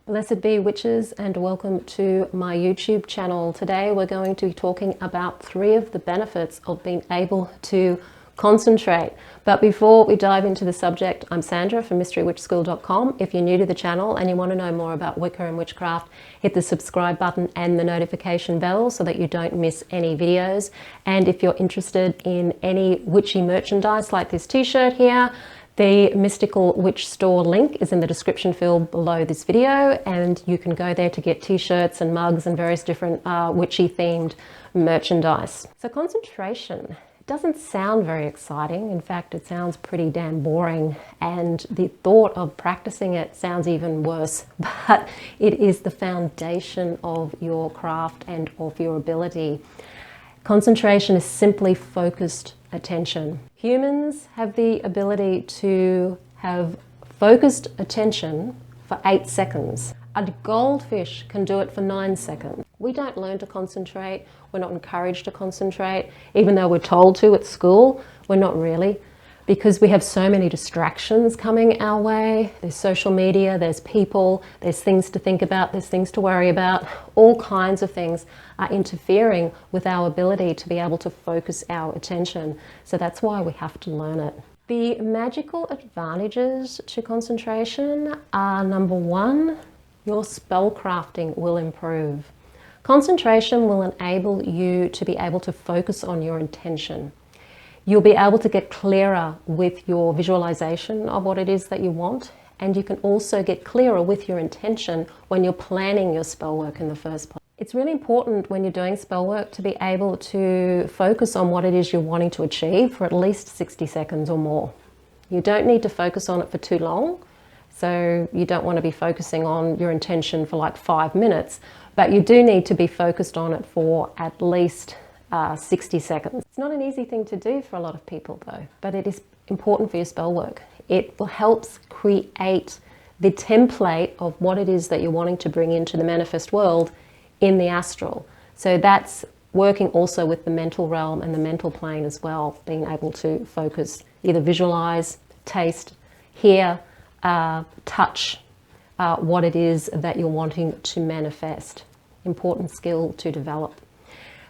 Blessed be witches, and welcome to my YouTube channel. Today we're going to be talking about 3 of the benefits of being able to concentrate. But before we dive into the subject, I'm Sandra from MysteryWitchSchool.com. If you're new to the channel and you want to know more about Wicca and witchcraft, hit the subscribe button and the notification bell so that you don't miss any videos. And if you're interested in any witchy merchandise like this t-shirt here, the Mystical Witch Store link is in the description field below this video, and you can go there to get t-shirts and mugs and various different witchy themed merchandise. So concentration doesn't sound very exciting. In fact, it sounds pretty damn boring, and the thought of practicing it sounds even worse, but it is the foundation of your craft and of your ability. Concentration is simply focused attention. Humans have the ability to have focused attention for 8 seconds. A goldfish can do it for 9 seconds. We don't learn to concentrate. We're not encouraged to concentrate. Even though we're told to at school, we're not really, because we have so many distractions coming our way. There's social media, there's people, there's things to think about, there's things to worry about. All kinds of things are interfering with our ability to be able to focus our attention. So that's why we have to learn it. The magical advantages to concentration are, number 1, your spell crafting will improve. Concentration will enable you to be able to focus on your intention. You'll be able to get clearer with your visualization of what it is that you want, and you can also get clearer with your intention when you're planning your spell work in the first place. It's really important when you're doing spell work to be able to focus on what it is you're wanting to achieve for at least 60 seconds or more. You don't need to focus on it for too long, so you don't want to be focusing on your intention for like 5 minutes, but you do need to be focused on it for at least 60 seconds. It's not an easy thing to do for a lot of people though, but it is important for your spell work. It will help create the template of what it is that you're wanting to bring into the manifest world in the astral. So that's working also with the mental realm and the mental plane as well, being able to focus, either visualize, taste, hear, touch what it is that you're wanting to manifest. Important skill to develop.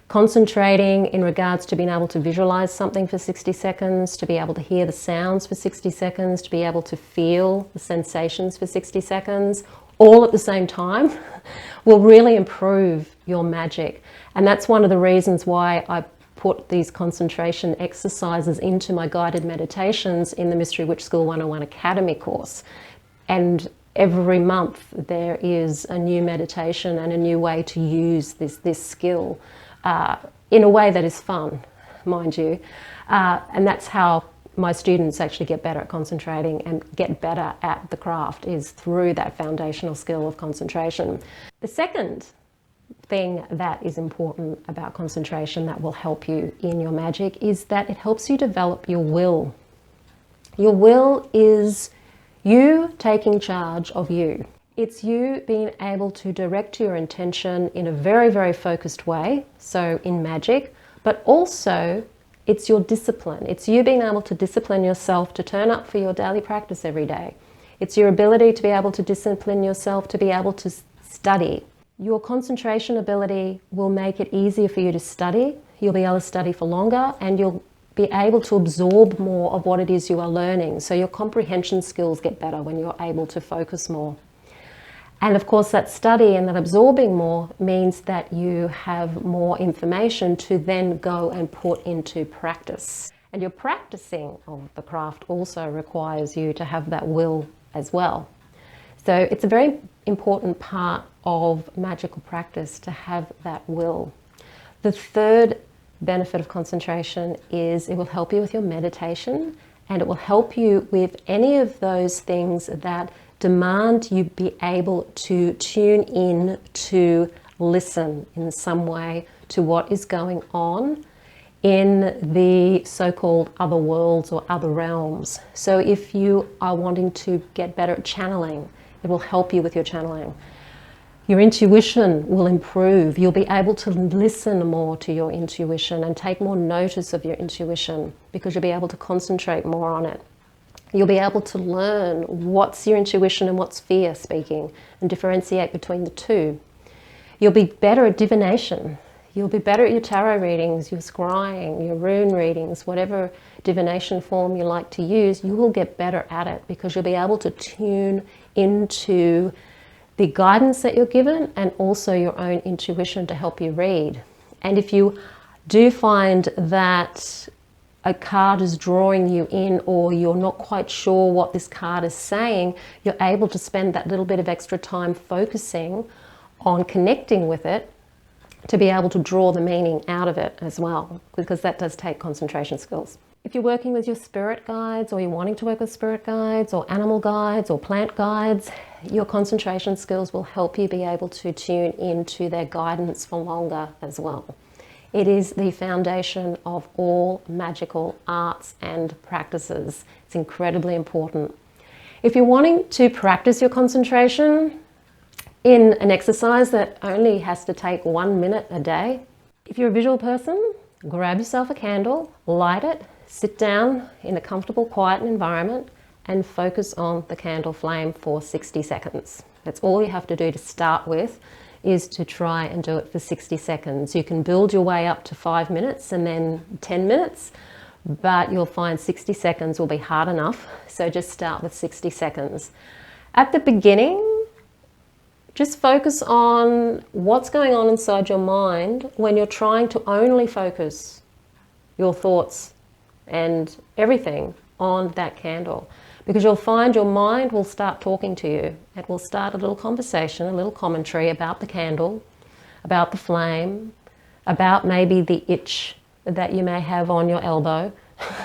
Concentrating in regards to being able to visualize something for 60 seconds, to be able to hear the sounds for 60 seconds, to be able to feel the sensations for 60 seconds, all at the same time, will really improve your magic. And that's one of the reasons why I put these concentration exercises into my guided meditations in the Mystery Witch School 101 Academy course. And every month there is a new meditation and a new way to use this skill. In a way that is fun, mind you. And that's how my students actually get better at concentrating and get better at the craft, is through that foundational skill of concentration. The second thing that is important about concentration that will help you in your magic is that it helps you develop your will. Your will is you taking charge of you. It's you being able to direct your intention in a very, very focused way, so in magic, but also it's your discipline. It's you being able to discipline yourself to turn up for your daily practice every day. It's your ability to be able to discipline yourself to be able to study. Your concentration ability will make it easier for you to study. You'll be able to study for longer, and you'll be able to absorb more of what it is you are learning. So your comprehension skills get better when you're able to focus more. And of course, that study and that absorbing more means that you have more information to then go and put into practice. And your practicing of the craft also requires you to have that will as well. So it's a very important part of magical practice to have that will. The third benefit of concentration is it will help you with your meditation, and it will help you with any of those things that demand you be able to tune in to listen in some way to what is going on in the so-called other worlds or other realms. So if you are wanting to get better at channeling, it will help you with your channeling. Your intuition will improve. You'll be able to listen more to your intuition and take more notice of your intuition because you'll be able to concentrate more on it. You'll be able to learn what's your intuition and what's fear speaking and differentiate between the two. You'll be better at divination. You'll be better at your tarot readings, your scrying, your rune readings, whatever divination form you like to use, you will get better at it because you'll be able to tune into the guidance that you're given and also your own intuition to help you read. And if you do find that a card is drawing you in or you're not quite sure what this card is saying, you're able to spend that little bit of extra time focusing on connecting with it to be able to draw the meaning out of it as well, because that does take concentration skills. If you're working with your spirit guides or you're wanting to work with spirit guides or animal guides or plant guides, your concentration skills will help you be able to tune into their guidance for longer as well. It is the foundation of all magical arts and practices. It's incredibly important. If you're wanting to practice your concentration in an exercise that only has to take 1 minute a day, if you're a visual person, grab yourself a candle, light it, sit down in a comfortable, quiet environment and focus on the candle flame for 60 seconds. That's all you have to do to start with, is to try and do it for 60 seconds. You can build your way up to 5 minutes and then 10 minutes, but you'll find 60 seconds will be hard enough. So just start with 60 seconds. At the beginning, just focus on what's going on inside your mind when you're trying to only focus your thoughts and everything on that candle. Because you'll find your mind will start talking to you. It will start a little conversation, a little commentary about the candle, about the flame, about maybe the itch that you may have on your elbow,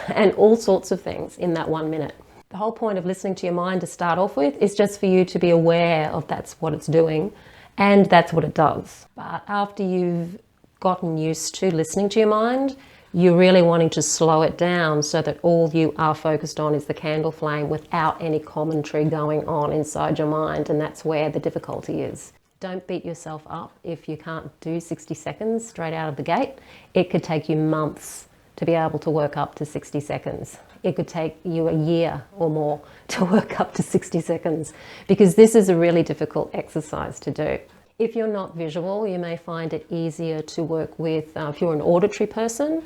and all sorts of things in that 1 minute. The whole point of listening to your mind to start off with is just for you to be aware of that's what it's doing, and that's what it does. But after you've gotten used to listening to your mind, you're really wanting to slow it down so that all you are focused on is the candle flame without any commentary going on inside your mind, and that's where the difficulty is. Don't beat yourself up if you can't do 60 seconds straight out of the gate. It could take you months to be able to work up to 60 seconds. It could take you a year or more to work up to 60 seconds because this is a really difficult exercise to do. If you're not visual, you may find it easier to work with, if you're an auditory person,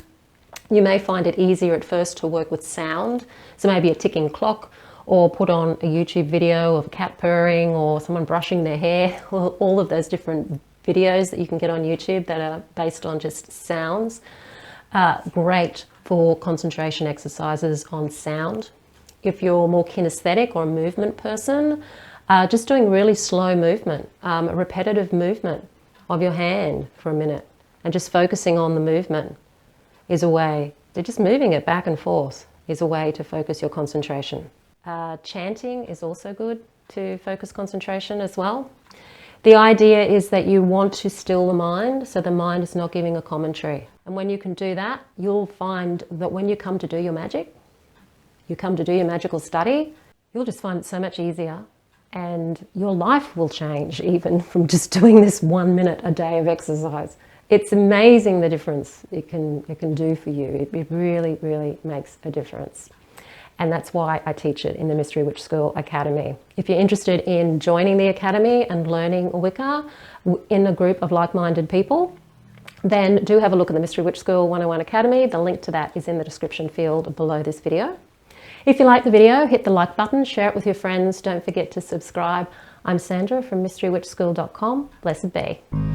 you may find it easier at first to work with sound. So maybe a ticking clock, or put on a YouTube video of a cat purring or someone brushing their hair, all of those different videos that you can get on YouTube that are based on just sounds. Great for concentration exercises on sound. If you're more kinesthetic or a movement person, just doing really slow movement, a repetitive movement of your hand for a minute and just focusing on the movement is a way, just moving it back and forth is a way to focus your concentration. Chanting is also good to focus concentration as well. The idea is that you want to still the mind so the mind is not giving a commentary. And when you can do that, you'll find that when you come to do your magic, you come to do your magical study, you'll just find it so much easier, and your life will change even from just doing this 1 minute a day of exercise. It's amazing the difference it can do for you. It really, really makes a difference. And that's why I teach it in the Mystery Witch School Academy. If you're interested in joining the Academy and learning Wicca in a group of like-minded people, then do have a look at the Mystery Witch School 101 Academy. The link to that is in the description field below this video. If you like the video, hit the like button, share it with your friends. Don't forget to subscribe. I'm Sandra from mysterywitchschool.com. Blessed be.